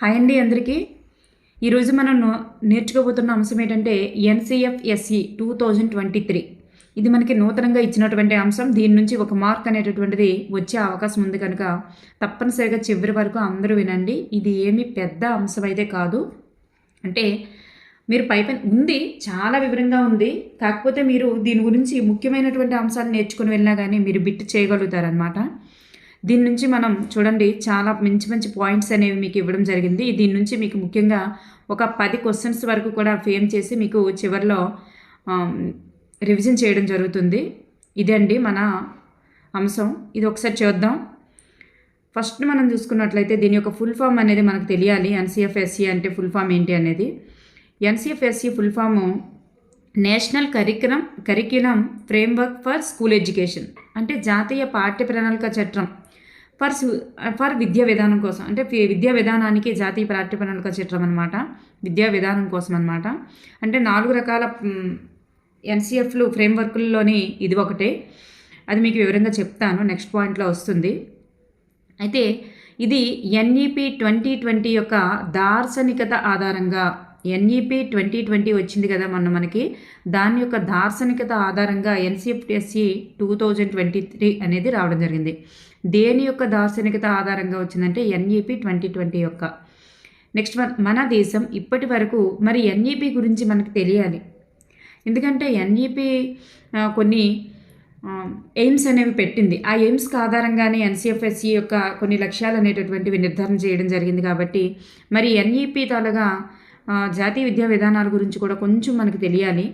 Hi అండి అందరికీ. ఈరోజు మనం నేర్చుకోబోతున్న అంశం ఏంటంటే ఎన్సిఎఫ్ఎస్ఈ 2023. ఇది మనకి నూతనంగా ఇచ్చినటువంటి అంశం. దీని నుంచి ఒక మార్క్ అనేటటువంటిది వచ్చే అవకాశం ఉంది కనుక తప్పనిసరిగా చివరి వరకు అందరూ వినండి. ఇది ఏమీ పెద్ద అంశం అయితే కాదు. అంటే మీరు పైన ఉంది, చాలా వివరంగా ఉంది. కాకపోతే మీరు దీని గురించి ముఖ్యమైనటువంటి అంశాలు నేర్చుకుని వెళ్ళినా కానీ మీరు బిట్ చేయగలుగుతారనమాట. దీని నుంచి మనం చూడండి, చాలా మంచి మంచి పాయింట్స్ అనేవి మీకు ఇవ్వడం జరిగింది. దీని నుంచి మీకు ముఖ్యంగా ఒక 10 క్వశ్చన్స్ వరకు కూడా ఫేమ్ చేసి మీకు చివరిలో రివిజన్ చేయడం జరుగుతుంది. ఇదే అండి మన అంశం. ఇది ఒకసారి చూద్దాం. ఫస్ట్ మనం చూసుకున్నట్లయితే దీని యొక్క ఫుల్ ఫామ్ అనేది మనకు తెలియాలి. ఎన్సిఎఫ్ఎస్ఈ అంటే ఫుల్ ఫామ్ ఏంటి అనేది. NCFSE full form national curriculum framework for school education. అంటే జాతీయ పాఠ్య ప్రణాళిక చట్టం ఫర్ విద్యా విధానం కోసం. అంటే విద్యా విధానానికి జాతీయ పాఠ్య ప్రణాళిక చట్టం అనమాట. విద్యా విధానం కోసం అనమాట. అంటే 4 రకాల ఎన్సిఎఫ్లు ఫ్రేమ్వర్క్లలోని ఇది ఒకటే. అది మీకు వివరంగా చెప్తాను, నెక్స్ట్ పాయింట్లో వస్తుంది. అయితే ఇది ఎన్ఈపి 2020 యొక్క దార్శనికత ఆధారంగా, ఎన్ఈపి 2020 వచ్చింది కదా మనకి, దాని యొక్క దార్శనికత ఆధారంగా ఎన్సిఎఫ్ఎస్ఈ 2023 అనేది రావడం జరిగింది. దేని యొక్క దార్శనికత ఆధారంగా వచ్చిందంటే ఎన్ఈపి 2020 యొక్క. నెక్స్ట్ మన దేశం ఇప్పటి వరకు మరి ఎన్ఈపి గురించి మనకు తెలియాలి. ఎందుకంటే ఎన్ఈపి కొన్ని ఎయిమ్స్ అనేవి పెట్టింది. ఆ ఎయిమ్స్కి ఆధారంగానే ఎన్సిఎఫ్ఎస్ఈ యొక్క కొన్ని లక్ష్యాలు అనేటటువంటివి నిర్ధారణ చేయడం జరిగింది. కాబట్టి మరి ఎన్ఈపి తాలూగా జాతీయ విద్యా విధానాల గురించి కూడా కొంచెం మనకు తెలియాలి.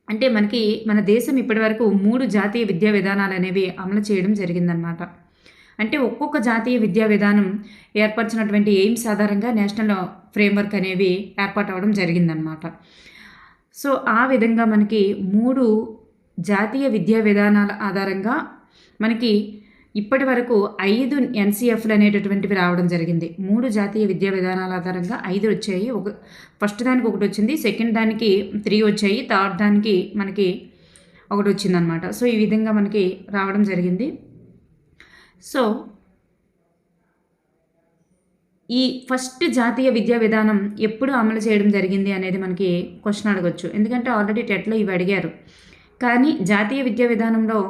అంటే మనకి మన దేశం ఇప్పటివరకు 3 జాతీయ విద్యా విధానాలు అనేవి అమలు చేయడం జరిగిందనమాట. అంటే ఒక్కొక్క జాతీయ విద్యా విధానం ఏర్పరిచినటువంటి ఎయిమ్స్ ఆధారంగా నేషనల్ ఫ్రేమ్వర్క్ అనేవి ఏర్పాటు అవ్వడం జరిగిందనమాట. సో ఆ విధంగా మనకి 3 జాతీయ విద్యా విధానాల ఆధారంగా మనకి ఇప్పటి వరకు 5 ఎన్సిఎఫ్లు అనేటటువంటివి రావడం జరిగింది. 3 జాతీయ విద్యా విధానాల ఆధారంగా 5 వచ్చాయి. ఫస్ట్ దానికి 1 వచ్చింది, సెకండ్ దానికి 3 వచ్చాయి, థర్డ్ దానికి మనకి 1 వచ్చిందనమాట. సో ఈ విధంగా మనకి రావడం జరిగింది. సో ఈ ఫస్ట్ జాతీయ విద్యా విధానం ఎప్పుడు అమలు చేయడం జరిగింది అనేది మనకి క్వశ్చన్ అడగచ్చు. ఎందుకంటే ఆల్రెడీ టెట్లో ఇవి అడిగారు. కానీ జాతీయ విద్యా విధానంలో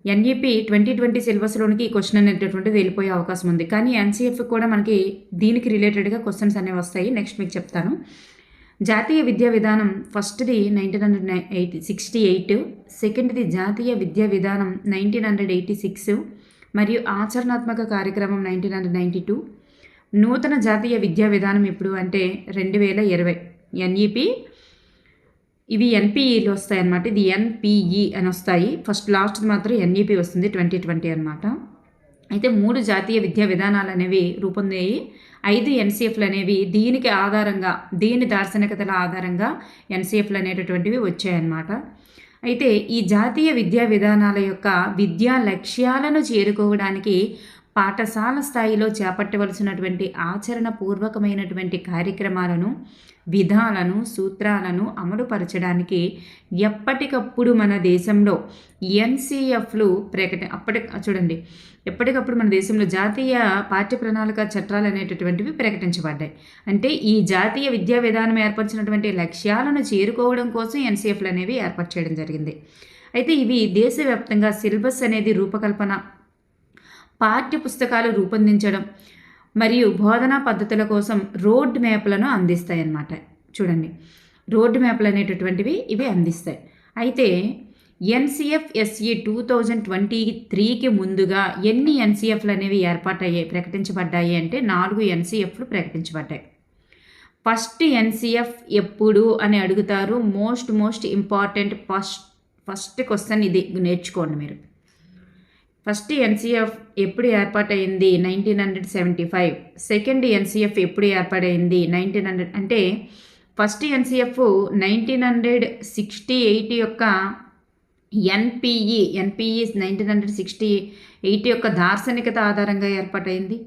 ఎన్ఈపి 2020 సిలబస్లోనికి ఈ క్వశ్చన్ అనేటటువంటిది వెళ్ళిపోయే అవకాశం ఉంది. కానీ ఎన్సిఎఫ్ కూడా మనకి దీనికి రిలేటెడ్గా క్వశ్చన్స్ అనేవి వస్తాయి. నెక్స్ట్ మీకు చెప్తాను. జాతీయ విద్యా విధానం ఫస్ట్ది 1968, సెకండ్ది జాతీయ విద్యా విధానం 1986 మరియు ఆచరణాత్మక కార్యక్రమం 1992. నూతన జాతీయ విద్యా విధానం ఇప్పుడు అంటే 2020 ఎన్ఈపి. ఇవి ఎన్పిఈలు వస్తాయి అన్నమాట. ఇది ఎన్పిఈ అని వస్తాయి. ఫస్ట్ లాస్ట్ మాత్రం ఎన్ఈపి వస్తుంది 2020 అనమాట. అయితే 3 జాతీయ విద్యా విధానాలు అనేవి రూపొందాయి. 5 ఎన్సిఎఫ్లు అనేవి దీనికి ఆధారంగా, దీని దార్శనికతల ఆధారంగా ఎన్సిఎఫ్లు అనేటటువంటివి వచ్చాయన్నమాట. అయితే ఈ జాతీయ విద్యా విధానాల యొక్క విద్యా లక్ష్యాలను చేరుకోవడానికి పాఠశాల స్థాయిలో చేపట్టవలసినటువంటి ఆచరణపూర్వకమైనటువంటి కార్యక్రమాలను, విధాలను, సూత్రాలను అమలుపరచడానికి ఎప్పటికప్పుడు మన దేశంలో ఎన్సిఎఫ్లు చూడండి, ఎప్పటికప్పుడు మన దేశంలో జాతీయ పాఠ్య ప్రణాళిక చట్టాలు అనేటటువంటివి ప్రకటించబడ్డాయి. అంటే ఈ జాతీయ విద్యా విధానం ఏర్పరిచినటువంటి లక్ష్యాలను చేరుకోవడం కోసం ఎన్సిఎఫ్లు అనేవి ఏర్పాటు చేయడం జరిగింది. అయితే ఇవి దేశవ్యాప్తంగా సిలబస్ అనేది రూపకల్పన, పాఠ్య పుస్తకాలు రూపొందించడం మరియు బోధనా పద్ధతుల కోసం రోడ్ మ్యాప్లను అందిస్తాయి అన్నమాట. చూడండి, రోడ్ మ్యాప్లు అనేటటువంటివి ఇవి అందిస్తాయి. అయితే ఎన్సిఎఫ్ఎస్ఈ 2023కి ముందుగా ఎన్ని ఎన్సిఎఫ్లు అనేవి ప్రకటించబడ్డాయి అంటే 4 ఎన్సిఎఫ్లు ప్రకటించబడ్డాయి. ఫస్ట్ ఎన్సిఎఫ్ ఎప్పుడు అని అడుగుతారు. మోస్ట్ ఇంపార్టెంట్ ఫస్ట్ క్వశ్చన్ ఇది, నేర్చుకోండి మీరు. ఫస్ట్ ఎన్సిఎఫ్ ఎప్పుడు ఏర్పాటైంది? 1975. సెకండ్ ఎన్సిఎఫ్ ఎప్పుడు ఏర్పాటైంది? 1900. అంటే ఫస్ట్ ఎన్సిఎఫ్ 1968 యొక్క ఎన్పిఈ 1968 యొక్క దార్శనికత ఆధారంగా ఏర్పాటైంది.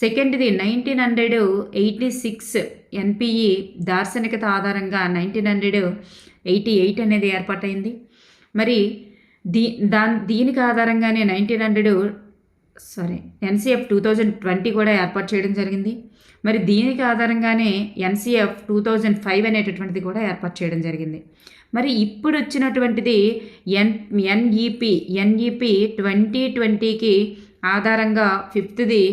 సెకండ్ది 1986 ఎన్పిఈ దార్శనికత ఆధారంగా 1988 అనేది ఏర్పాటైంది. మరి దీనికి ఆధారంగానే ఎన్సీఎఫ్ 2020 కూడా ఏర్పాటు చేయడం జరిగింది. మరి దీనికి ఆధారంగానే ఎన్సీఎఫ్ 2005 అనేటటువంటిది కూడా ఏర్పాటు చేయడం జరిగింది. మరి ఇప్పుడు వచ్చినటువంటిది ఎన్ఈపి 2020కి ఆధారంగా ఫిఫ్త్ది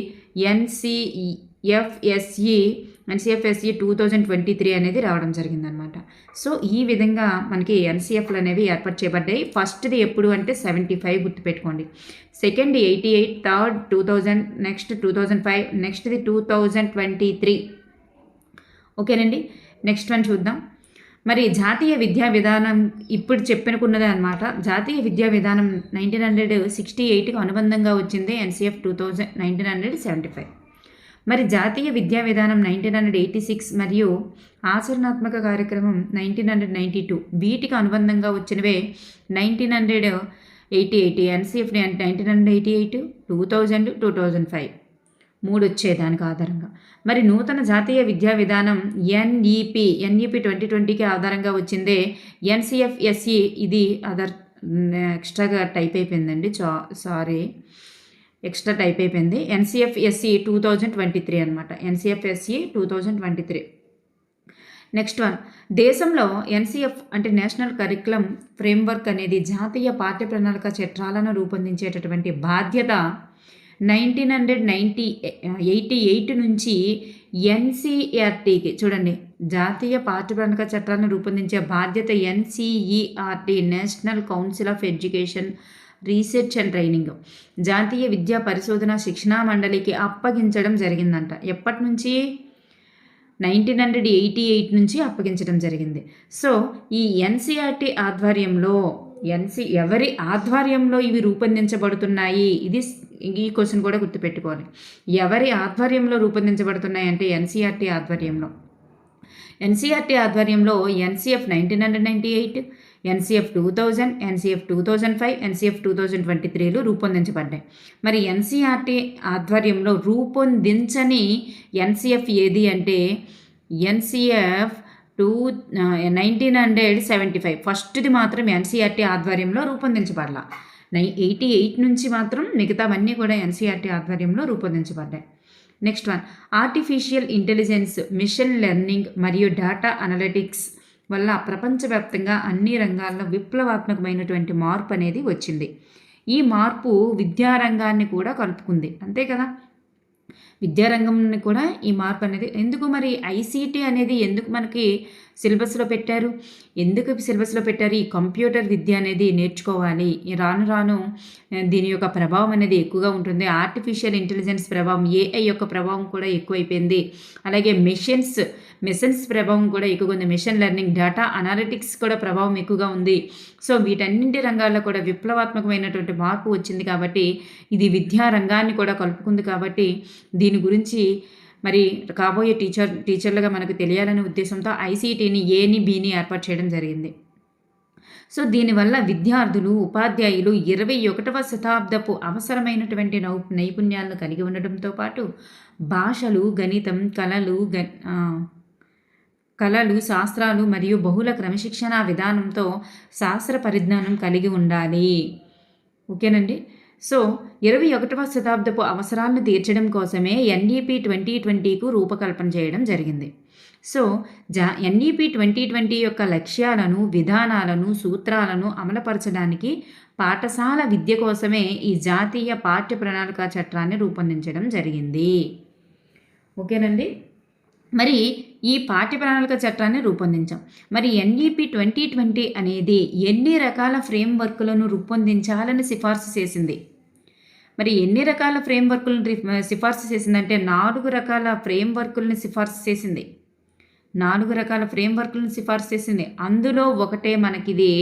ఎన్సీఎఫ్ఎస్ఈ 2023 అనేది రావడం జరిగిందనమాట. సో ఈ విధంగా మనకి ఎన్సీఎఫ్లు అనేవి ఏర్పాటు చేయబడ్డాయి. ఫస్ట్ది ఎప్పుడు అంటే 75 గుర్తుపెట్టుకోండి, సెకండ్ 88, థర్డ్ 2000, నెక్స్ట్ 2005, నెక్స్ట్ది 2023. ఓకేనండి. నెక్స్ట్ వన్ చూద్దాం. మరి జాతీయ విద్యా విధానం ఇప్పుడు చెప్పనుకున్నదే అనమాట. జాతీయ విద్యా విధానం 1968కు అనుబంధంగా వచ్చింది ఎన్సీఎఫ్ 1975. మరి జాతీయ విద్యా విధానం 1986 మరియు ఆచరణాత్మక కార్యక్రమం 1992 వీటికి అనుబంధంగా వచ్చినవే 1988 ఎన్సీఎఫ్ 1988, 2000, 2005 3 వచ్చాయి దానికి ఆధారంగా. మరి నూతన జాతీయ విద్యా విధానం ఎన్ఈపి 2020కి ఆధారంగా వచ్చిందే ఎన్సీఎఫ్ఎస్ఈ. ఇది ఎక్స్ట్రాగా టైప్ అయిపోయిందండి, ఎక్స్ట్రా టైప్ అయిపోయింది. ఎన్సీఎఫ్ఎస్ఈ 2023 అనమాట. ఎన్సీఎఫ్ఎస్ఈ 2023. నెక్స్ట్ వన్, దేశంలో ఎన్సీఎఫ్ అంటే నేషనల్ కరికులం ఫ్రేమ్వర్క్ అనేది జాతీయ పాఠ్య ప్రణాళిక చట్టాలను రూపొందించేటటువంటి బాధ్యత 1988 నుంచి ఎన్సీఈఆర్టీకి, చూడండి, జాతీయ పాఠ్య ప్రణాళిక చట్టాలను రూపొందించే బాధ్యత NCERT national council of education research and training జాతీయ విద్యా పరిశోధన శిక్షణా మండలికి అప్పగించడం జరిగిందంట. ఎప్పటి నుంచి? 1988 నుంచి అప్పగించడం జరిగింది. సో ఈ ఎన్సీఆర్టీ ఆధ్వర్యంలో ఎవరి ఆధ్వర్యంలో ఇవి రూపొందించబడుతున్నాయి? ఈ క్వశ్చన్ కూడా గుర్తుపెట్టుకోవాలి. ఎవరి ఆధ్వర్యంలో రూపొందించబడుతున్నాయి అంటే ఎన్సీఆర్టీ ఆధ్వర్యంలో. ఎన్సీఆర్టీ ఆధ్వర్యంలో ఎన్సీఎఫ్ 1998, ఎన్సీఎఫ్ 2000, ఎన్సీఎఫ్ 2005, ఎన్సీఎఫ్ 2023లు రూపొందించబడ్డాయి. మరి ఎన్సీఆర్టీ ఆధ్వర్యంలో రూపొందించని ఎన్సీఎఫ్ ఏది అంటే ఎన్సీఎఫ్ 1975 ఫస్ట్ది మాత్రం ఎన్సీఆర్టీ ఆధ్వర్యంలో రూపొందించబడాల. 88 నుంచి మాత్రం మిగతావన్నీ కూడా ఎన్సీఆర్టీ ఆధ్వర్యంలో రూపొందించబడ్డాయి. Next one, artificial intelligence, machine learning మరియు డేటా అనలిటిక్స్ వల్ల ప్రపంచవ్యాప్తంగా అన్ని రంగాల్లో విప్లవాత్మకమైనటువంటి మార్పు అనేది వచ్చింది. ఈ మార్పు విద్యారంగాన్ని కూడా కలుపుకుంది, అంతే కదా. విద్యారంగంని కూడా ఈ మార్పు అనేది ఎందుకు, మరి ఐసీటీ అనేది ఎందుకు మనకి సిలబస్లో పెట్టారు? ఈ కంప్యూటర్ విద్య అనేది నేర్చుకోవాలి. రాను రాను దీని యొక్క ప్రభావం అనేది ఎక్కువగా ఉంటుంది. ఆర్టిఫిషియల్ ఇంటెలిజెన్స్ ప్రభావం, ఏఐ యొక్క ప్రభావం కూడా ఎక్కువైపోయింది. అలాగే మిషన్స్ ప్రభావం కూడా ఎక్కువగా ఉంది. మిషన్ లెర్నింగ్, డేటా అనాలిటిక్స్ కూడా ప్రభావం ఎక్కువగా ఉంది. సో వీటన్నింటి రంగాల్లో కూడా విప్లవాత్మకమైనటువంటి మార్పు వచ్చింది కాబట్టి ఇది విద్యా రంగాన్ని కూడా కలుపుకుంది. కాబట్టి దీని గురించి మరి కాబోయే టీచర్లుగా మనకు తెలియాలనే ఉద్దేశంతో ఐసీటీని ఏని బీని ఏర్పాటు చేయడం జరిగింది. సో దీనివల్ల విద్యార్థులు, ఉపాధ్యాయులు 21వ శతాబ్దపు అవసరమైనటువంటి నైపుణ్యాలను కలిగి ఉండడంతో పాటు భాషలు, గణితం, కళలు, శాస్త్రాలు మరియు బహుళ క్రమశిక్షణ విధానంతో శాస్త్ర పరిజ్ఞానం కలిగి ఉండాలి. ఓకేనండి. సో 21వ శతాబ్దపు అవసరాలను తీర్చడం కోసమే ఎన్ఈపి 2020కు రూపకల్పన చేయడం జరిగింది. సో ఎన్ఈపి 2020 యొక్క లక్ష్యాలను, విధానాలను, సూత్రాలను అమలుపరచడానికి పాఠశాల విద్య కోసమే ఈ జాతీయ పాఠ్య ప్రణాళిక చట్టాన్ని రూపొందించడం జరిగింది. ఓకేనండి. మరి ఈ పాఠ్య ప్రణాళిక చట్టాన్ని రూపొందించాం. మరి ఎన్ఈపి 2020 అనేది ఎన్ని రకాల ఫ్రేమ్వర్క్లను రూపొందించాలని సిఫార్సు చేసింది? మరి ఎన్ని రకాల ఫ్రేమ్వర్క్లను సిఫార్సు చేసిందంటే 4 రకాల ఫ్రేమ్వర్క్లను సిఫార్సు చేసింది. 4 రకాల ఫ్రేమ్వర్క్లను సిఫార్సు చేసింది. అందులో ఒకటే మనకిది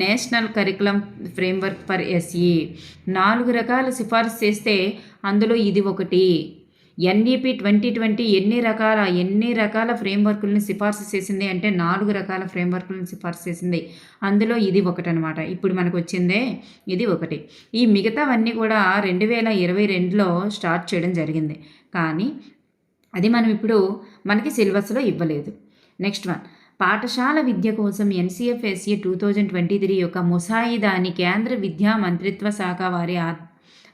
national curriculum framework for SE. 4 రకాల సిఫార్సు చేస్తే అందులో ఇది ఒకటి. ఎన్ఈపి 2020 ఎన్ని రకాల ఫ్రేమ్వర్క్లను సిఫార్సు చేసింది అంటే 4 రకాల ఫ్రేమ్వర్క్లను సిఫార్సు చేసింది. అందులో ఇది ఒకటనమాట. ఇప్పుడు మనకు వచ్చిందే ఇది ఒకటి. ఈ మిగతావన్నీ కూడా 2022లో స్టార్ట్ చేయడం జరిగింది. కానీ అది మనం ఇప్పుడు మనకి సిలబస్లో ఇవ్వలేదు. నెక్స్ట్ వన్, పాఠశాల విద్య కోసం ఎన్సీఎఫ్ఎస్ఈ 2023 యొక్క ముసాయిదాని కేంద్ర విద్యా మంత్రిత్వ శాఖ వారి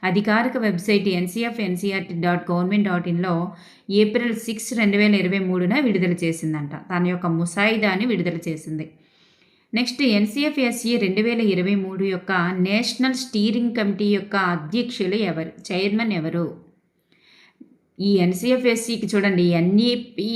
అధికారిక వెబ్సైట్ ncf.ncrt.government.inలో ఏప్రిల్ 6, 2023న విడుదల చేసిందంట. తన యొక్క ముసాయిదాని విడుదల చేసింది. నెక్స్ట్ ఎన్సిఎఫ్ఎస్సి 2023 యొక్క నేషనల్ స్టీరింగ్ కమిటీ యొక్క అధ్యక్షులు ఎవరు, చైర్మన్ ఎవరు? ఈ ఎన్సిఎఫ్ఎస్సికి చూడండి, ఎన్ఈపి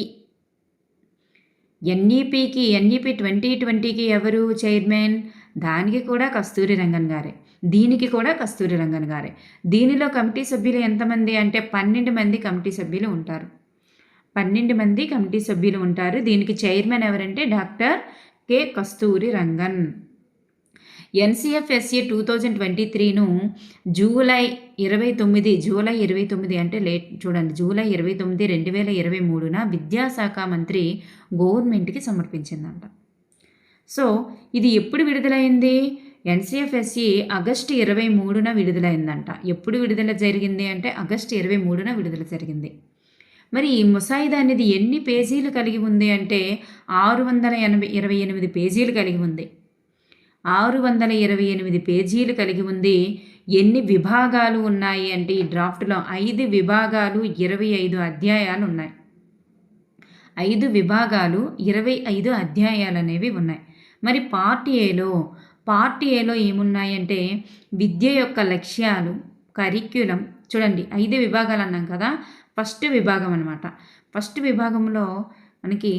2020కి ఎవరు చైర్మన్? దానికి కూడా కస్తూరి రంగన్ గారే, దీనికి కూడా కస్తూరి రంగన్ గారే. దీనిలో కమిటీ సభ్యులు ఎంతమంది అంటే 12 మంది కమిటీ సభ్యులు ఉంటారు. 12 మంది కమిటీ సభ్యులు ఉంటారు. దీనికి చైర్మన్ ఎవరంటే డాక్టర్ కె కస్తూరి రంగన్. ఎన్సిఎఫ్ఎస్సి 2023ను జూలై 29 అంటే లేట్ చూడండి, జూలై 29, 2023న విద్యాశాఖ మంత్రి గవర్నమెంట్కి సమర్పించిందంట. సో ఇది ఎప్పుడు విడుదలైంది? ఎన్సిఎఫ్ఎస్సి ఆగస్టు 23న విడుదలైందంట. ఎప్పుడు విడుదల జరిగింది అంటే ఆగస్టు 23న విడుదల జరిగింది. మరి ఈ ముసాయిదా అనేది ఎన్ని పేజీలు కలిగి ఉంది అంటే 628 పేజీలు కలిగి ఉంది. 628 పేజీలు కలిగి ఉంది. ఎన్ని విభాగాలు ఉన్నాయి అంటే ఈ డ్రాఫ్ట్లో 5 విభాగాలు 25 అధ్యాయాలు ఉన్నాయి. 5 విభాగాలు 25 అధ్యాయాలు అనేవి ఉన్నాయి. మరి పార్ట్ ఏలో ఏమున్నాయంటే విద్య యొక్క లక్ష్యాలు, కరిక్యులం. చూడండి 5 విభాగాలు అన్నాం కదా. ఫస్ట్ విభాగం అనమాట. ఫస్ట్ విభాగంలో మనకి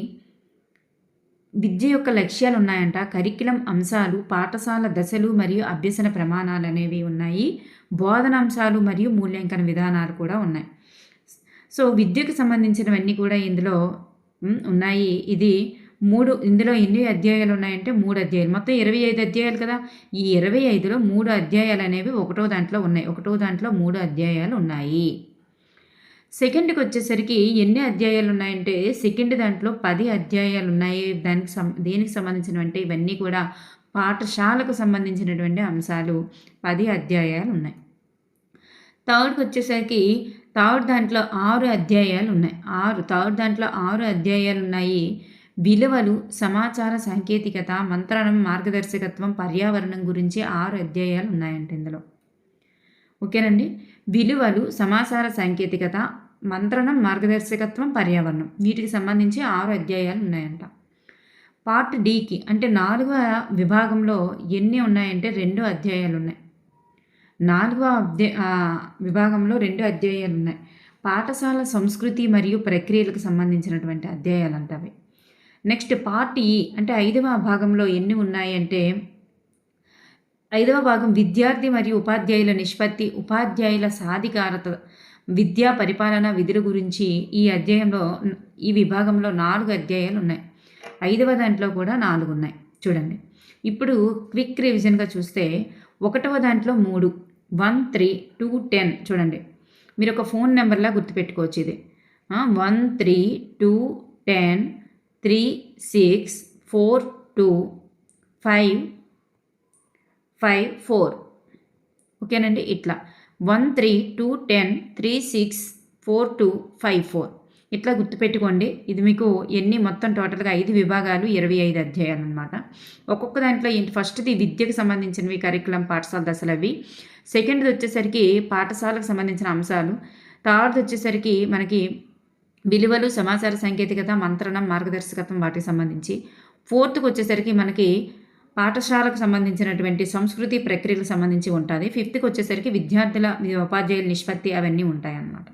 విద్య యొక్క లక్ష్యాలు ఉన్నాయంట, కరిక్యులం అంశాలు, పాఠశాల దశలు మరియు అభ్యసన ప్రమాణాలు అనేవి ఉన్నాయి, బోధనాంశాలు మరియు మూల్యాంకన విధానాలు కూడా ఉన్నాయి. సో విద్యకు సంబంధించినవన్నీ కూడా ఇందులో ఉన్నాయి. ఇందులో ఎన్ని అధ్యాయాలు ఉన్నాయంటే 3 అధ్యాయాలు, మొత్తం 25 అధ్యాయాలు కదా. ఈ 25లో 3 అధ్యాయాలు అనేవి ఒకటో దాంట్లో ఉన్నాయి. ఒకటో దాంట్లో 3 అధ్యాయాలు ఉన్నాయి. సెకండ్కి వచ్చేసరికి ఎన్ని అధ్యాయాలు ఉన్నాయంటే సెకండ్ దాంట్లో 10 అధ్యాయాలు ఉన్నాయి. దేనికి సంబంధించినవంటే ఇవన్నీ కూడా పాఠశాలకు సంబంధించినటువంటి అంశాలు. 10 అధ్యాయాలు ఉన్నాయి. థర్డ్కి వచ్చేసరికి థర్డ్ దాంట్లో 6 అధ్యాయాలు ఉన్నాయి. థర్డ్ దాంట్లో 6 అధ్యాయాలు ఉన్నాయి. విలువలు, సమాచార సాంకేతికత, మంత్రణం, మార్గదర్శకత్వం, పర్యావరణం గురించి 6 అధ్యాయాలు ఉన్నాయంట ఇందులో. ఓకేనండి. విలువలు, సమాచార సాంకేతికత, మంత్రణం, మార్గదర్శకత్వం, పర్యావరణం, వీటికి సంబంధించి 6 అధ్యాయాలు ఉన్నాయంట. పార్ట్ డికి అంటే 4వ విభాగంలో ఎన్ని ఉన్నాయంటే 2 అధ్యాయాలు ఉన్నాయి. 4వ విభాగంలో 2 అధ్యాయాలు ఉన్నాయి. పాఠశాల సంస్కృతి మరియు ప్రక్రియలకు సంబంధించినటువంటి అధ్యాయాలు అంటవి. నెక్స్ట్ పార్ట్ ఈ అంటే 5వ భాగంలో ఎన్ని ఉన్నాయి అంటే 5వ భాగం విద్యార్థి మరియు ఉపాధ్యాయుల నిష్పత్తి, ఉపాధ్యాయుల సాధికారత, విద్యా పరిపాలన విధుల గురించి ఈ విభాగంలో 4 అధ్యాయాలు ఉన్నాయి. 5వ దాంట్లో కూడా 4 ఉన్నాయి. చూడండి, ఇప్పుడు క్విక్ రివిజన్గా చూస్తే 1వ దాంట్లో 3, 1, 3, 2, 10. చూడండి, మీరు ఒక ఫోన్ నెంబర్లా గుర్తుపెట్టుకోవచ్చు. ఇది 1, 3, 2, 10, 3, 6, 4, 2, 5, 5, 4. ఓకేనండి. ఇట్లా 1, 3, 2, 10, 3, 6, 4, 2, 5, 4 ఇట్లా గుర్తుపెట్టుకోండి. ఇది మీకు మొత్తం టోటల్గా 5 విభాగాలు 25 అధ్యాయాలు అనమాట. ఒక్కొక్క దాంట్లో ఫస్ట్ది విద్యకు సంబంధించినవి, కరికులం, పాఠశాల దశలు అవి. సెకండ్ది వచ్చేసరికి పాఠశాలకు సంబంధించిన అంశాలు. థర్డ్ది వచ్చేసరికి మనకి విలువలు, సమాచార సాంకేతికత, మంత్రణం, మార్గదర్శకత్వం, వాటికి సంబంధించి. ఫోర్త్కి వచ్చేసరికి మనకి పాఠశాలకు సంబంధించినటువంటి సంస్కృతి ప్రక్రియలకు సంబంధించి ఉంటుంది. ఫిఫ్త్కి వచ్చేసరికి విద్యార్థుల ఉపాధ్యాయుల నిష్పత్తి అవన్నీ ఉంటాయి అన్నమాట.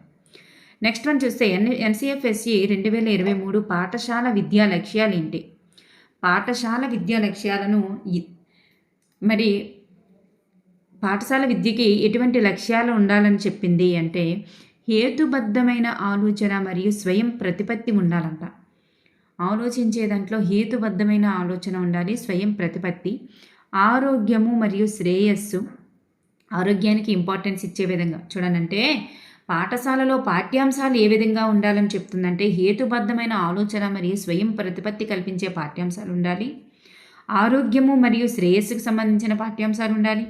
నెక్స్ట్ వన్ చూస్తే ఎన్సిఎఫ్ఎస్సి 2023 పాఠశాల విద్యా లక్ష్యాలు ఏంటి? పాఠశాల విద్యా లక్ష్యాలను మరి పాఠశాల విద్యకి ఎటువంటి లక్ష్యాలు ఉండాలని చెప్పింది అంటే హేతుబద్ధమైన ఆలోచన మరియు స్వయం ప్రతిపత్తి ఉండాలంట. ఆలోచించే దాంట్లో హేతుబద్ధమైన ఆలోచన ఉండాలి, స్వయం ప్రతిపత్తి, ఆరోగ్యము మరియు శ్రేయస్సు, ఆరోగ్యానికి ఇంపార్టెన్స్ ఇచ్చే విధంగా చూడనంటే పాఠశాలలో పాఠ్యాంశాలు ఏ విధంగా ఉండాలని చెప్తుందంటే హేతుబద్ధమైన ఆలోచన మరియు స్వయం ప్రతిపత్తి కల్పించే పాఠ్యాంశాలు ఉండాలి, ఆరోగ్యము మరియు శ్రేయస్సుకు సంబంధించిన పాఠ్యాంశాలు ఉండాలి,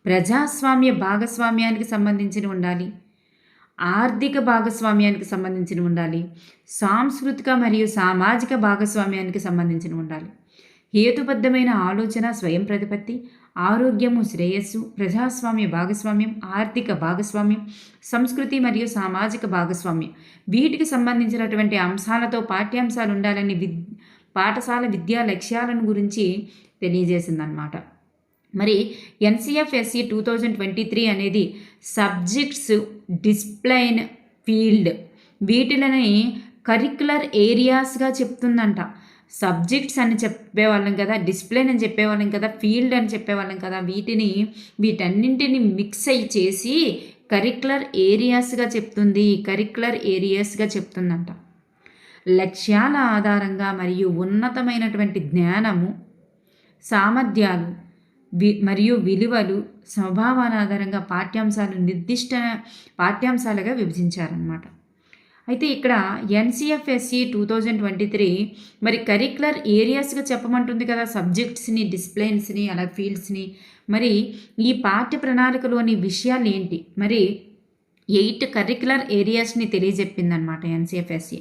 ప్రజాస్వామ్య భాగస్వామ్యానికి సంబంధించిన ఉండాలి, ఆర్థిక భాగస్వామ్యానికి సంబంధించిన ఉండాలి, సాంస్కృతిక మరియు సామాజిక భాగస్వామ్యానికి సంబంధించిన ఉండాలి. హేతుబద్ధమైన ఆలోచన, స్వయం ప్రతిపత్తి, ఆరోగ్యము, శ్రేయస్సు, ప్రజాస్వామ్య భాగస్వామ్యం, ఆర్థిక భాగస్వామ్యం, సంస్కృతి మరియు సామాజిక భాగస్వామ్యం వీటికి సంబంధించినటువంటి అంశాలతో పాఠ్యాంశాలు ఉండాలని పాఠశాల విద్యా లక్ష్యాలను గురించి తెలియజేసిందనమాట. మరి ఎన్సిఎఫ్ఎస్సి 2023 అనేది సబ్జెక్ట్స్, డిసిప్లైన్, ఫీల్డ్ వీటిని కరిక్యులర్ ఏరియాస్గా చెప్తుందంట. సబ్జెక్ట్స్ అని చెప్పేవాళ్ళం కదా, డిసిప్లిన్ అని చెప్పేవాళ్ళం కదా, ఫీల్డ్ అని చెప్పేవాళ్ళం కదా, వీటన్నింటిని మిక్స్ అయ్యి చేసి కరిక్యులర్ ఏరియాస్గా చెప్తుందంట. లక్ష్యాల ఆధారంగా మరియు ఉన్నతమైనటువంటి జ్ఞానము, సామర్థ్యాలు మరియు విలువలు, స్వభావాల ఆధారంగా పాఠ్యాంశాలు నిర్దిష్ట పాఠ్యాంశాలుగా విభజించారన్నమాట. అయితే ఇక్కడ ఎన్సిఎఫ్ఎస్సి 2023 మరి కరిక్యులర్ ఏరియాస్గా చెప్పమంటుంది కదా, సబ్జెక్ట్స్ని, డిసిప్లైన్స్ని, అలా ఫీల్డ్స్ని. మరి ఈ పాఠ్య ప్రణాళికలోని విషయాలు ఏంటి? మరి 8 కరిక్యులర్ ఏరియాస్ని తెలియజెప్పిందనమాట ఎన్సిఎఫ్ఎస్సి.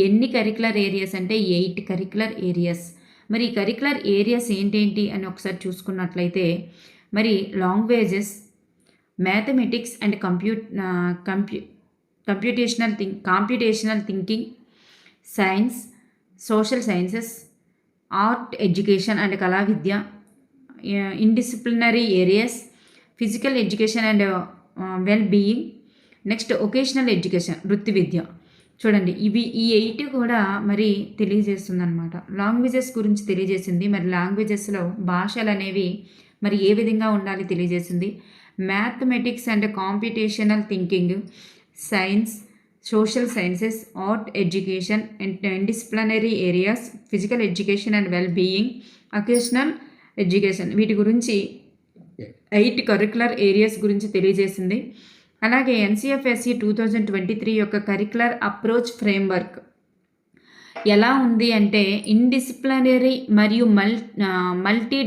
ఎన్ని కరిక్యులర్ ఏరియాస్ అంటే 8 కరిక్యులర్ ఏరియాస్. మరి ఈ కరిక్యులర్ ఏరియాస్ ఏంటేంటి అని ఒకసారి చూసుకున్నట్లయితే, మరి languages, mathematics and computational thinking, science, social sciences, art education and కళా విద్య, interdisciplinary areas, physical education and well being, next vocational education వృత్తి విద్య. చూడండి, ఈ 8 కూడా మరి తెలియజేస్తుంది అనమాట. లాంగ్వేజెస్ గురించి తెలియజేసింది. మరి లాంగ్వేజెస్లో భాషలు అనేవి మరి ఏ విధంగా ఉండాలి తెలియజేసింది. Mathematics and computational thinking, science, social sciences, art education, disciplinary areas, physical education and well being, vocational education వీటి గురించి 8 కరిక్యులర్ ఏరియాస్ గురించి తెలియజేసింది. అలాగే ఎన్సిఎఫ్ఎస్సి 2023 యొక్క కరిక్యులర్ అప్రోచ్ ఫ్రేమ్వర్క్ ఎలా ఉంది అంటే ఇండిసిప్లినరీ మరియు మల్టీ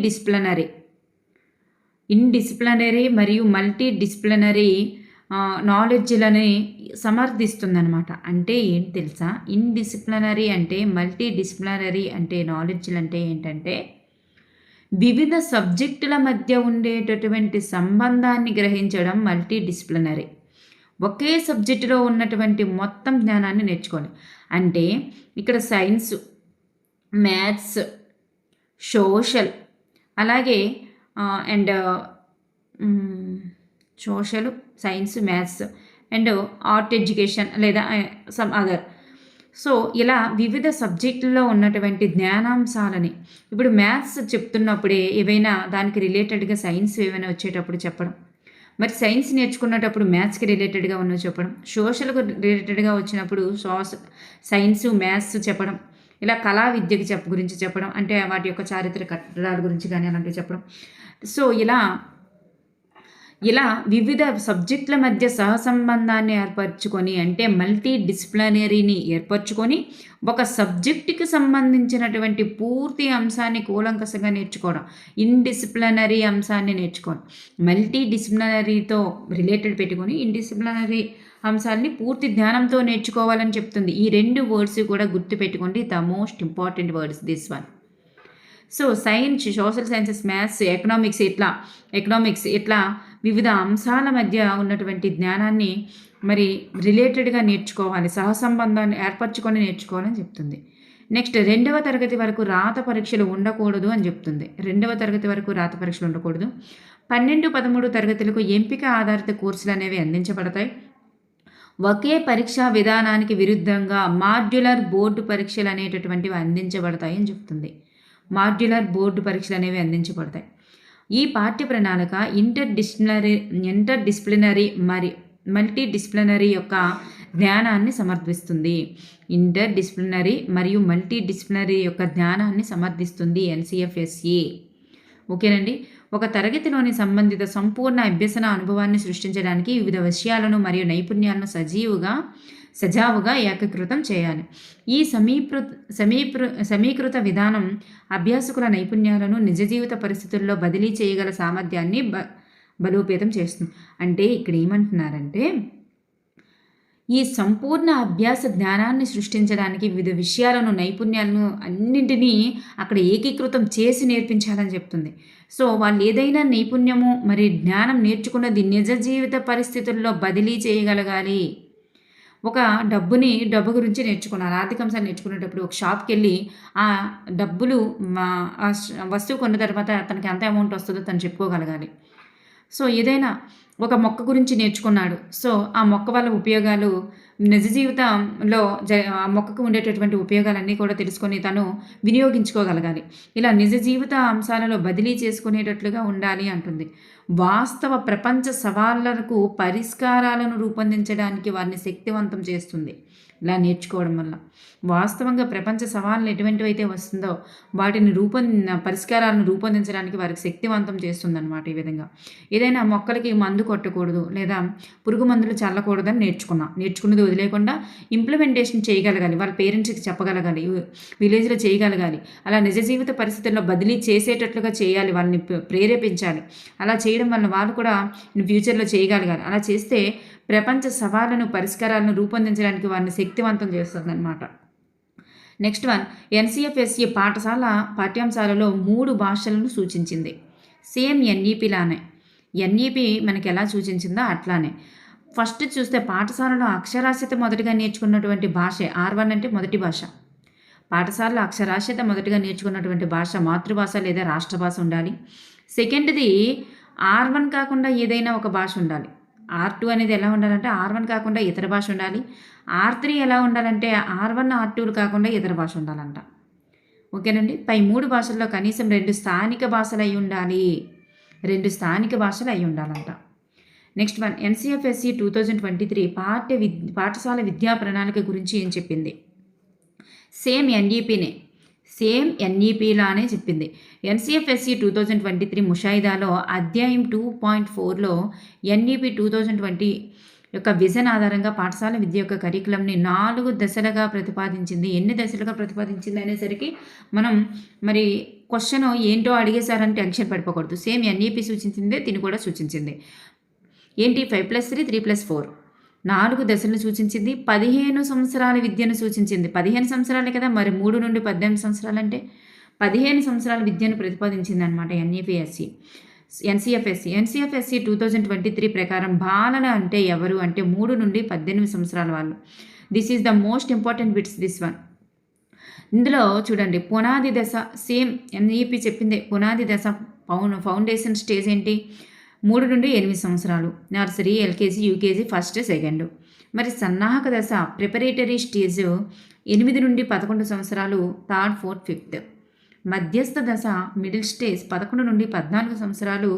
డిసిప్లినరీ నాలెడ్జ్లని సమర్థిస్తుందన్నమాట. అంటే ఏంటి తెలుసా? ఇండిసిప్లినరీ అంటే, మల్టీ డిసిప్లినరీ అంటే, నాలెడ్జ్లు అంటే ఏంటంటే వివిధ సబ్జెక్టుల మధ్య ఉండేటటువంటి సంబంధాన్ని గ్రహించడం మల్టీ డిసిప్లినరీ. ఒకే సబ్జెక్టులో ఉన్నటువంటి మొత్తం జ్ఞానాన్ని నేర్చుకోవాలి. అంటే ఇక్కడ సైన్స్, మ్యాథ్స్, సోషల్, అలాగే and social, science, maths and art education లేదా సమ్ అదర్. సో ఇలా వివిధ సబ్జెక్టుల్లో ఉన్నటువంటి జ్ఞానాంశాలని ఇప్పుడు మ్యాథ్స్ చెప్తున్నప్పుడే ఏవైనా దానికి రిలేటెడ్గా సైన్స్ ఏమైనా వచ్చేటప్పుడు చెప్పడం, మరి సైన్స్ నేర్చుకునేటప్పుడు మ్యాథ్స్కి రిలేటెడ్గా ఉన్నవి చెప్పడం, సోషల్కి రిలేటెడ్గా వచ్చినప్పుడు సైన్స్, మ్యాథ్స్ చెప్పడం, ఇలా కళా విద్యకి గురించి చెప్పడం, అంటే వాటి యొక్క చారిత్రక కట్టడాల గురించి కానీ అలాంటివి చెప్పడం. సో ఇలా వివిధ సబ్జెక్టుల మధ్య సహసంబంధాన్ని ఏర్పరచుకొని, అంటే మల్టీ డిసిప్లినరీని ఏర్పరచుకొని ఒక సబ్జెక్టుకి సంబంధించినటువంటి పూర్తి అంశాన్ని కూలంకషంగా నేర్చుకోవడం, ఇండిసిప్లినరీ అంశాన్ని నేర్చుకోవడం, మల్టీ డిసిప్లినరీతో రిలేటెడ్ పెట్టుకొని ఇండిసిప్లినరీ అంశాలని పూర్తి జ్ఞానంతో నేర్చుకోవాలని చెప్తుంది. ఈ 2 వర్డ్స్ కూడా గుర్తుపెట్టుకోండి, the most important words this one. So science, social sciences, maths, economics ఇట్లా వివిధ అంశాల మధ్య ఉన్నటువంటి జ్ఞానాన్ని మరి రిలేటెడ్గా నేర్చుకోవాలి, సహసంబంధాన్ని ఏర్పరచుకొని నేర్చుకోవాలని చెప్తుంది. నెక్స్ట్ 2వ తరగతి వరకు రాత పరీక్షలు ఉండకూడదు అని చెప్తుంది. 2వ తరగతి వరకు రాత పరీక్షలు ఉండకూడదు. 12, 13 తరగతులకు ఎంపిక ఆధారిత కోర్సులు అనేవి అందించబడతాయి. ఒకే పరీక్షా విధానానికి విరుద్ధంగా మాడ్యులర్ బోర్డు పరీక్షలు అనేటటువంటివి అందించబడతాయి అని చెప్తుంది. మాడ్యులర్ బోర్డు పరీక్షలు అనేవి అందించబడతాయి. ఈ పాఠ్య ప్రణాళిక ఇంటర్ డిసిప్లినరీ మరి మల్టీ డిసిప్లినరీ యొక్క జ్ఞానాన్ని సమర్థిస్తుంది. ఇంటర్ డిసిప్లినరీ మరియు మల్టీ డిసిప్లినరీ యొక్క జ్ఞానాన్ని సమర్థిస్తుంది ఎన్సిఎఫ్ఎస్సి. ఓకేనండి. ఒక తరగతిలోని సంబంధిత సంపూర్ణ అభ్యసన అనుభవాన్ని సృష్టించడానికి వివిధ విషయాలను మరియు నైపుణ్యాలను సజావుగా ఏకీకృతం చేయాలి. ఈ సమీకృత విధానం అభ్యాసకుల నైపుణ్యాలను నిజ జీవిత పరిస్థితుల్లో బదిలీ చేయగల సామర్థ్యాన్ని బలోపేతం చేస్తుంది. అంటే ఇక్కడ ఏమంటున్నారంటే ఈ సంపూర్ణ అభ్యాస జ్ఞానాన్ని సృష్టించడానికి వివిధ విషయాలను, నైపుణ్యాలను అన్నింటినీ అక్కడ ఏకీకృతం చేసి నేర్పించాలని చెప్తుంది. సో వాళ్ళు ఏదైనా నైపుణ్యము మరి జ్ఞానం నేర్చుకున్నది నిజ జీవిత పరిస్థితుల్లో బదిలీ చేయగలగాలి. ఒక డబ్బు గురించి నేర్చుకున్నారు. ఆర్థిక అంశాలు నేర్చుకునేటప్పుడు ఒక షాప్‌కెళ్ళి ఆ డబ్బులు వస్తువు కొన్న తర్వాత తనకి ఎంత అమౌంట్ వస్తుందో తను చెప్పుకోగలగాలి. సో ఏదైనా ఒక మొక్క గురించి నేర్చుకున్నాడు. సో ఆ మొక్క వల్ల ఉపయోగాలు నిజ జీవితంలో ఆ మొక్కకు ఉండేటటువంటి ఉపయోగాలన్నీ కూడా తెలుసుకొని తను వినియోగించుకోగలగాలి. ఇలా నిజ జీవిత అంశాలలో బదిలీ చేసుకునేటట్లుగా ఉండాలి అంటుంది. వాస్తవ ప్రపంచ సవాళ్లకు పరిష్కారాలను రూపొందించడానికి వారిని శక్తివంతం చేస్తుంది. ఇలా నేర్చుకోవడం వల్ల వాస్తవంగా ప్రపంచ సవాళ్ళు ఎటువంటివైతే వస్తుందో వాటిని పరిష్కారాలను రూపొందించడానికి వారికి శక్తివంతం చేస్తుందన్నమాట. ఈ విధంగా ఏదైనా మొక్కలకి మందు కొట్టకూడదు లేదా పురుగు మందులు చల్లకూడదని నేర్చుకున్నది వదిలేకుండా ఇంప్లిమెంటేషన్ చేయగలగాలి. వాళ్ళ పేరెంట్స్కి చెప్పగలగాలి, విలేజ్లో చేయగలగాలి. అలా నిజ జీవిత పరిస్థితుల్లో బదిలీ చేసేటట్లుగా చేయాలి, వాళ్ళని ప్రేరేపించాలి. అలా చేయడం వల్ల వాళ్ళు కూడా ఫ్యూచర్లో చేయగలగాలి. అలా చేస్తే ప్రపంచ సవాళ్ళను పరిష్కారాలను రూపొందించడానికి వారిని శక్తివంతం చేస్తుందన్నమాట. నెక్స్ట్ వన్, ఎన్సీఎఫ్ఎస్సి పాఠశాల పాఠ్యాంశాలలో 3 భాషలను సూచించింది. సేమ్ ఎన్ఈపి లానే. ఎన్ఈపి మనకి ఎలా సూచించిందో అట్లానే. ఫస్ట్ చూస్తే పాఠశాలలో అక్షరాస్యత మొదటిగా నేర్చుకున్నటువంటి భాష R1 అంటే మొదటి భాష. పాఠశాలలో అక్షరాస్యత మొదటిగా నేర్చుకున్నటువంటి భాష మాతృభాష లేదా రాష్ట్ర భాష ఉండాలి. సెకండ్ది R1 కాకుండా ఏదైనా ఒక భాష ఉండాలి. R2 అనేది ఎలా ఉండాలంటే R1 కాకుండా ఇతర భాష ఉండాలి. R3 ఎలా ఉండాలంటే R1 R2 కాకుండా ఇతర భాష ఉండాలంట. ఓకేనండి. పై 3 భాషల్లో కనీసం 2 స్థానిక భాషలు అయి ఉండాలి. 2 స్థానిక భాషలు అయి ఉండాలంట. నెక్స్ట్ వన్, ఎన్సీఎఫ్ఎస్సి 2023 పాఠశాల విద్యా ప్రణాళిక గురించి ఏం చెప్పింది? సేమ్ ఎన్ఈపీ లానే చెప్పింది. ఎన్సీఎఫ్ఎస్సి 2023 ముషాయిదాలో అధ్యాయం 2.4లో ఎన్ఈపి 2020 యొక్క విజన్ ఆధారంగా పాఠశాల విద్య యొక్క కరికులంని 4 దశలుగా ప్రతిపాదించింది. ఎన్ని దశలుగా ప్రతిపాదించింది అనేసరికి మనం మరి క్వశ్చన్ ఏంటో అడిగేశారని టెన్షన్ పడిపోకూడదు. సేమ్ ఎన్ఈపి సూచించిందే దీన్ని కూడా సూచించింది. ఏంటి 5+3 3+4 4 దశలను సూచించింది. 15 సంవత్సరాల విద్యను సూచించింది. 15 సంవత్సరాలే కదా, మరి 3 నుండి 18 సంవత్సరాలు అంటే 15 సంవత్సరాల విద్యను ప్రతిపాదించింది అనమాట ఎన్సీఎఫ్ఎస్సి 2023 ప్రకారం బాలల అంటే ఎవరు అంటే 3 నుండి 18 సంవత్సరాల వాళ్ళు. This is the most important bits this one. ఇందులో చూడండి, పునాది దశ సేమ్ ఎన్ఈపి చెప్పిందే. పునాది దశ ఫౌండేషన్ స్టేజ్ ఏంటి? 3 నుండి 8 సంవత్సరాలు. Nursery, LKG, UKG, first, second. మరి సన్నాహక దశ ప్రిపరేటరీ స్టేజ్ 8 నుండి 11 సంవత్సరాలు, థర్డ్, ఫోర్త్, ఫిఫ్త్. మధ్యస్థ దశ మిడిల్ స్టేజ్ 11 నుండి 14 సంవత్సరాలు,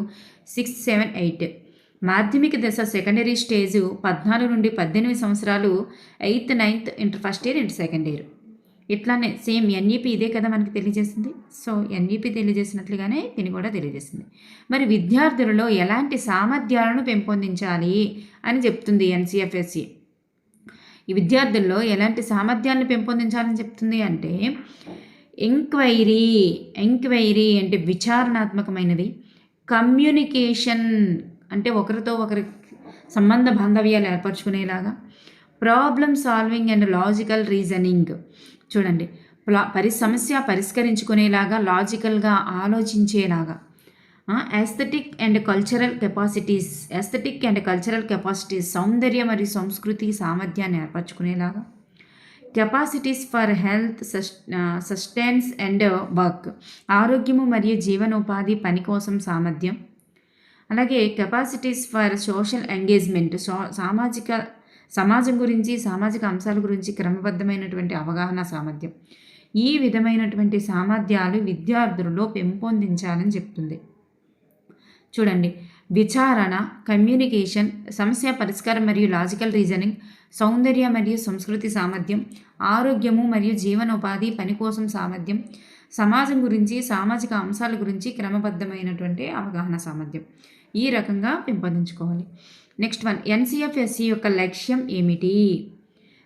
6, 7, 8. మాధ్యమిక దశ సెకండరీ స్టేజ్ 14 నుండి 18 సంవత్సరాలు, 8th, 9th, inter first year, inter second year. ఇట్లానే సేమ్ ఎన్ఈపి ఇదే కదా మనకి తెలియజేసింది. సో ఎన్ఈపి తెలియజేసినట్లుగానే దీన్ని కూడా తెలియజేసింది. మరి విద్యార్థులలో ఎలాంటి సామర్థ్యాలను పెంపొందించాలి అని చెప్తుంది ఎన్సీఎఫ్ఎస్సి. ఈ విద్యార్థుల్లో ఎలాంటి సామర్థ్యాలను పెంపొందించాలని చెప్తుంది అంటే ఎంక్వైరీ అంటే విచారణాత్మకమైనది, కమ్యూనికేషన్ అంటే ఒకరితో ఒకరి సంబంధ బాంధవ్యాలు ఏర్పరచుకునేలాగా, problem solving and logical reasoning. చూడండి, సమస్య పరిష్కరించుకునేలాగా, లాజికల్గా ఆలోచించేలాగా. ఎస్థెటిక్ అండ్ కల్చరల్ కెపాసిటీస్ సౌందర్య మరియు సంస్కృతి సామర్థ్యాన్ని ఏర్పరచుకునేలాగా. Capacities for health sustenance and work ఆరోగ్యము మరియు జీవనోపాధి పని కోసం సామర్థ్యం. అలాగే కెపాసిటీస్ ఫర్ సోషల్ ఎంగేజ్మెంట్ సమాజం గురించి, సామాజిక అంశాల గురించి క్రమబద్ధమైనటువంటి అవగాహన సామర్థ్యం. ఈ విధమైనటువంటి సామర్థ్యాలు విద్యార్థులలో పెంపొందించాలని చెప్తుంది. చూడండి, విచారణ, కమ్యూనికేషన్, సమస్య పరిష్కారం మరియు లాజికల్ రీజనింగ్, సౌందర్య మరియు సంస్కృతి సామర్థ్యం, ఆరోగ్యము మరియు జీవనోపాధి పని కోసం సామర్థ్యం, సమాజం గురించి, సామాజిక అంశాల గురించి క్రమబద్ధమైనటువంటి అవగాహన సామర్థ్యం. ఈ రకంగా పెంపొందించుకోవాలి. నెక్స్ట్ వన్, ఎన్సీఎఫ్ఎస్సి యొక్క లక్ష్యం ఏమిటి?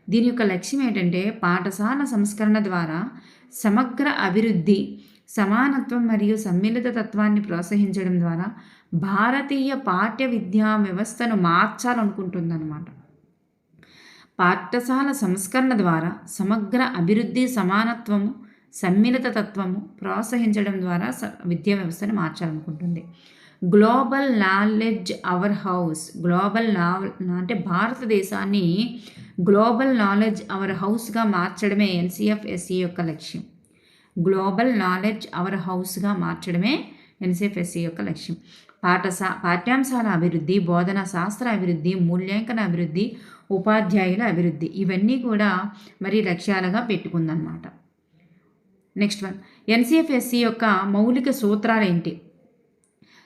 దీని యొక్క లక్ష్యం ఏంటంటే పాఠశాల సంస్కరణ ద్వారా సమగ్ర అభివృద్ధి, సమానత్వం మరియు సమ్మిళిత తత్వాన్ని ప్రోత్సహించడం ద్వారా భారతీయ పాఠ్య విద్యా వ్యవస్థను మార్చాలనుకుంటుందన్నమాట. పాఠశాల సంస్కరణ ద్వారా సమగ్ర అభివృద్ధి, సమానత్వము, సమ్మిళిత తత్వము ప్రోత్సహించడం ద్వారా విద్యా వ్యవస్థను మార్చాలనుకుంటుంది. Global knowledge our house. అంటే భారతదేశాన్ని గ్లోబల్ నాలెడ్జ్ అవర్ హౌస్గా మార్చడమే ఎన్సిఎఫ్ఎస్సి యొక్క లక్ష్యం. గ్లోబల్ నాలెడ్జ్ అవర్ హౌస్గా మార్చడమే ఎన్సిఎఫ్ఎస్సి యొక్క లక్ష్యం. పాఠ్యాంశాల అభివృద్ధి, బోధనా శాస్త్ర అభివృద్ధి, మూల్యాంకన అభివృద్ధి, ఉపాధ్యాయుల అభివృద్ధి, ఇవన్నీ కూడా మరి లక్ష్యాలుగా పెట్టుకుందన్నమాట. నెక్స్ట్ వన్, ఎన్సిఎఫ్ఎస్సి యొక్క మౌలిక సూత్రాలు ఏంటి?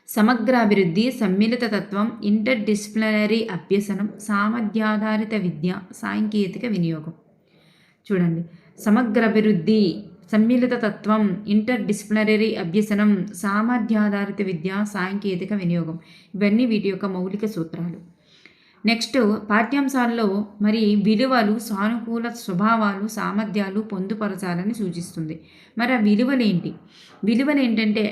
సమగ్ర అభివృద్ధి, సమ్మిళిత తత్వం, ఇంటర్ డిసిప్లినరీ అభ్యసనం, సామర్థ్యాధారిత విద్య, సాంకేతిక వినియోగం. చూడండి, సమగ్ర అభివృద్ధి, సమ్మిళిత తత్వం, ఇంటర్ డిసిప్లినరీ అభ్యసనం, సామర్థ్యాధారిత విద్య, సాంకేతిక వినియోగం, ఇవన్నీ వీటి యొక్క మౌలిక సూత్రాలు. నెక్స్ట్, పాఠ్యాంశాల్లో మరి విలువలు, సానుకూల స్వభావాలు, సామర్థ్యాలు పొందుపరచాలని సూచిస్తుంది. మరి ఆ విలువలు ఏంటి? విలువలు ఏంటంటే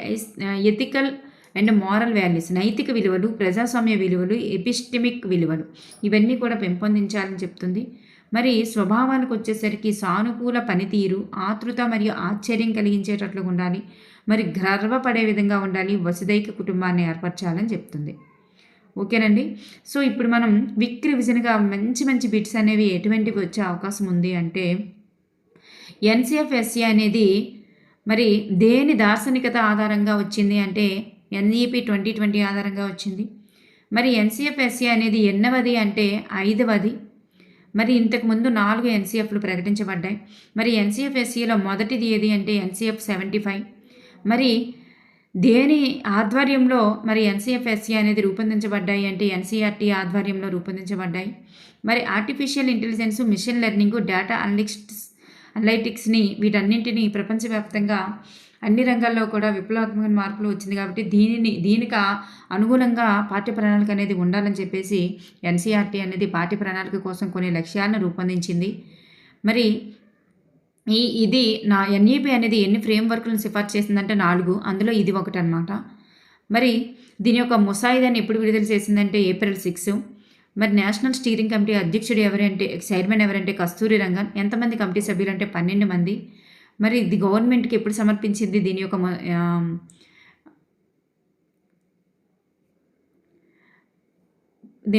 ఎథికల్ అండ్ మారల్ వాల్యూస్, నైతిక విలువలు, ప్రజాస్వామ్య విలువలు, ఎపిస్టమిక్ విలువలు, ఇవన్నీ కూడా పెంపొందించాలని చెప్తుంది. మరి స్వభావానికి వచ్చేసరికి సానుకూల పనితీరు, ఆతృత మరియు ఆశ్చర్యం కలిగించేటట్లుగా ఉండాలి, మరి గర్వపడే విధంగా ఉండాలి, వసుదైక కుటుంబాన్ని ఏర్పరచాలని చెప్తుంది. ఓకేనండి. సో ఇప్పుడు మనం క్విక్ రివిజన్గా మంచి మంచి బిట్స్ అనేవి ఎటువంటివి వచ్చే అవకాశం ఉంది అంటే, ఎన్సిఎఫ్ఎస్సి అనేది మరి దేని దార్శనికత ఆధారంగా వచ్చింది అంటే ఎన్ఈపి 2020 ఆధారంగా వచ్చింది. మరి ఎన్సిఎఫ్ఎస్సి అనేది ఎన్నవది అంటే 5వది. మరి ఇంతకుముందు 4 ఎన్సిఎఫ్లు ప్రకటించబడ్డాయి. మరి ఎన్సిఎఫ్ఎస్సిలో మొదటిది ఏది అంటే ఎన్సిఎఫ్ 75. మరి దేని ఆధ్వర్యంలో మరి ఎన్సిఎఫ్ఎస్సి అనేది రూపొందించబడ్డాయి అంటే ఎన్సిఆర్టీ ఆధ్వర్యంలో రూపొందించబడ్డాయి. మరి artificial intelligence, machine learning, data అనలిటిక్స్ని వీటన్నింటినీ ప్రపంచవ్యాప్తంగా అన్ని రంగాల్లో కూడా విప్లవాత్మక మార్పులు వచ్చింది కాబట్టి దీనికి అనుగుణంగా పాఠ్య ప్రణాళిక అనేది ఉండాలని చెప్పేసి ఎన్సిఆర్టీ అనేది పాఠ్య ప్రణాళిక కోసం కొన్ని లక్ష్యాలను రూపొందించింది. మరి ఇది నా ఎన్ఈపి అనేది ఎన్ని ఫ్రేమ్వర్క్లను సిఫార్సు చేసిందంటే 4, అందులో ఇది ఒకటి అనమాట. మరి దీని యొక్క ముసాయిదాన్ని ఎప్పుడు విడుదల చేసిందంటే April 6. మరి నేషనల్ స్టీరింగ్ కమిటీ అధ్యక్షుడు ఎవరంటే, చైర్మన్ ఎవరంటే కస్తూరి రంగన్. ఎంతమంది కమిటీ సభ్యులు అంటే 12 మంది. మరి ఇది గవర్నమెంట్కి ఎప్పుడు సమర్పించింది? దీని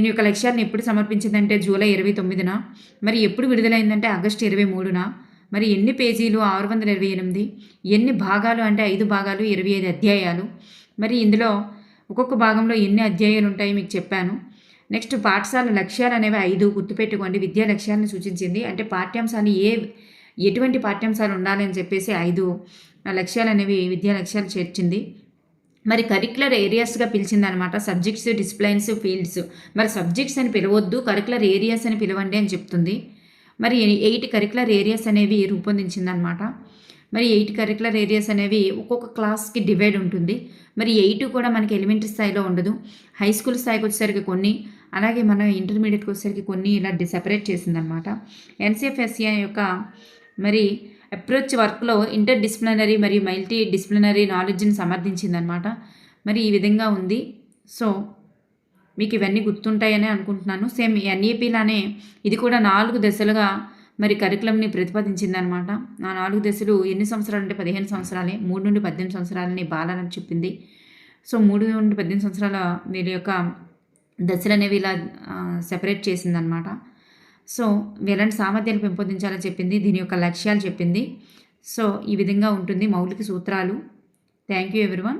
యొక్క లక్ష్యాన్ని ఎప్పుడు సమర్పించిందంటే జూలై 29న. మరి ఎప్పుడు విడుదలైందంటే ఆగస్టు 23న. మరి ఎన్ని పేజీలు? 628. ఎన్ని భాగాలు అంటే 5 భాగాలు, 25 అధ్యాయాలు. మరి ఇందులో ఒక్కొక్క భాగంలో ఎన్ని అధ్యాయాలు ఉంటాయి మీకు చెప్పాను. నెక్స్ట్, పాఠశాల లక్ష్యాలు అనేవి 5 గుర్తుపెట్టుకోండి. విద్యా లక్ష్యాలను సూచించింది. అంటే పాఠ్యాంశాన్ని ఎటువంటి పాఠ్యాంశాలు ఉండాలని చెప్పేసి 5 లక్ష్యాలు అనేవి విద్యా లక్ష్యాలు చేర్చింది. మరి కరిక్యులర్ ఏరియాస్గా పిలిచిందనమాట. Subjects, disciplines, fields. మరి సబ్జెక్ట్స్ అని పిలవద్దు, కరిక్యులర్ ఏరియాస్ అని పిలవండి అని చెప్తుంది. మరి 8 కరిక్యులర్ ఏరియాస్ అనేవి రూపొందించిందనమాట. మరి 8 కరిక్యులర్ ఏరియాస్ అనేవి ఒక్కొక్క క్లాస్కి డివైడ్ ఉంటుంది. మరి 8 కూడా మనకి ఎలిమెంటరీ స్థాయిలో ఉండదు, హై స్కూల్ స్థాయికి వచ్చేసరికి కొన్ని, అలాగే మనం ఇంటర్మీడియట్కి వచ్చేసరికి కొన్ని ఇలా సెపరేట్ చేసిందనమాట. ఎన్సిఎఫ్ఎస్సి యొక్క మరి అప్రోచ్ వర్క్లో ఇంటర్ డిసిప్లినరీ మరియు మల్టీ డిసిప్లినరీ నాలెడ్జ్ని సమర్థించిందనమాట. మరి ఈ విధంగా ఉంది. సో మీకు ఇవన్నీ గుర్తుంటాయని అనుకుంటున్నాను. సేమ్ ఎన్ఈపీలానే ఇది కూడా 4 దశలుగా మరి కరికులంని ప్రతిపాదించిందనమాట. ఆ 4 దశలు ఎన్ని సంవత్సరాలు అంటే 15 సంవత్సరాలే. 3 నుండి 18 సంవత్సరాలని బాలని చెప్పింది. సో 3 నుండి 18 సంవత్సరాల వీళ్ళ యొక్క దశలు అనేవి ఇలా సెపరేట్ చేసిందనమాట. సో వీళ్ళని సామర్థ్యాలు పెంపొందించాలని చెప్పింది. దీని యొక్క లక్ష్యాలు చెప్పింది. సో ఈ విధంగా ఉంటుంది మౌలిక సూత్రాలు. Thank you everyone.